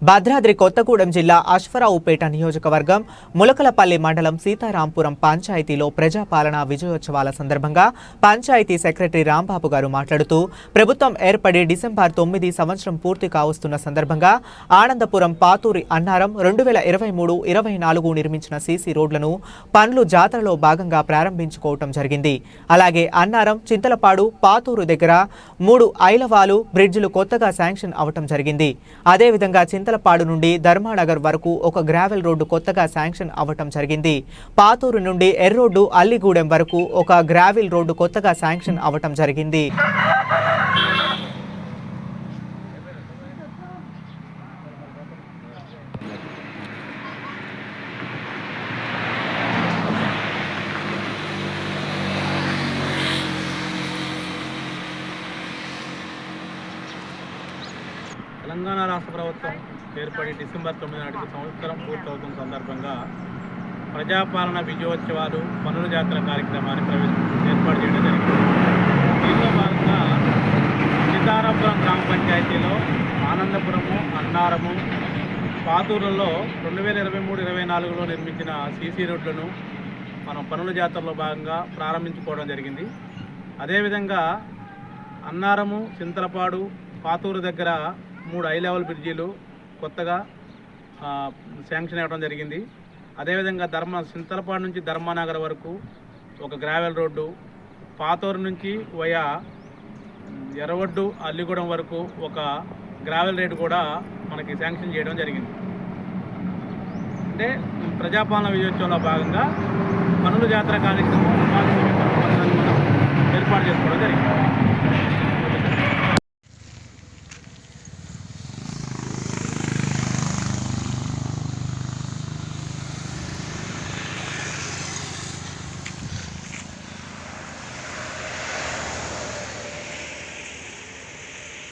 భద్రాద్రి కొత్తగూడెం జిల్లా అశ్వరావుపేట నియోజకవర్గం ములకలపల్లి మండలం సీతారాంపురం పంచాయతీలో ప్రజాపాలన విజయోత్సవాల సందర్భంగా పంచాయతీ సెక్రటరీ రాంబాబు గారు మాట్లాడుతూ ప్రభుత్వం ఏర్పడి డిసెంబర్ 9 సంవత్సరం పూర్తి కావస్తున్న సందర్భంగా ఆనందపురం పాతూరి అన్నారం 2023-24 నిర్మించిన సీసీ రోడ్లను పనులు జాతరలో భాగంగా ప్రారంభించుకోవటం జరిగింది. అలాగే అన్నారం చింతలపాడు పాతూరు దగ్గర 3 ఐలవాలు బ్రిడ్జిలు కొత్తగా శాంక్షన్ అవటం జరిగింది. అదేవిధంగా చింతలపాడు నుండి ధర్మానగర్ వరకు ఒక గ్రావెల్ రోడ్డు కొత్తగా శాంక్షన్ అవ్వటం జరిగింది. పాతూరు నుండి ఎర్రోడ్డు అల్లిగూడెం వరకు ఒక గ్రావెల్ రోడ్డు కొత్తగా శాంక్షన్ అవ్వటం జరిగింది. తెలంగాణ రాష్ట్ర ప్రభుత్వం ఏర్పడి డిసెంబర్ 9 నాటికి సంవత్సరం పూర్తవుతున్న సందర్భంగా ప్రజాపాలన విజయోత్సవాలు పనుల జాతర కార్యక్రమాన్ని ఏర్పాటు చేయడం జరిగింది. దీనిలో భాగంగా సీతారాంపురం గ్రామ పంచాయతీలో ఆనందపురము, అన్నారము, పాతూరులో 2023-24లో నిర్మించిన సీసీ రోడ్లను మనం పనుల జాతరలో భాగంగా ప్రారంభించుకోవడం జరిగింది. అదేవిధంగా అన్నారము, చింతలపాడు, పాతూరు దగ్గర 3 హై లెవెల్ బ్రిడ్జీలు కొత్తగా శాంక్షన్ అవ్వడం జరిగింది. అదేవిధంగా చింతలపాడు నుంచి ధర్మానగర్ వరకు ఒక గ్రావెల్ రోడ్డు, పాతూరు నుంచి వయా ఎర్రవడ్డు అల్లిగూడెం వరకు ఒక గ్రావెల్ రోడ్డు కూడా మనకి శాంక్షన్ చేయడం జరిగింది. అంటే ప్రజాపాలన విజయోత్సవంలో భాగంగా పనుల జాతర కార్యక్రమం మనం ఏర్పాటు చేసుకోవడం జరిగింది.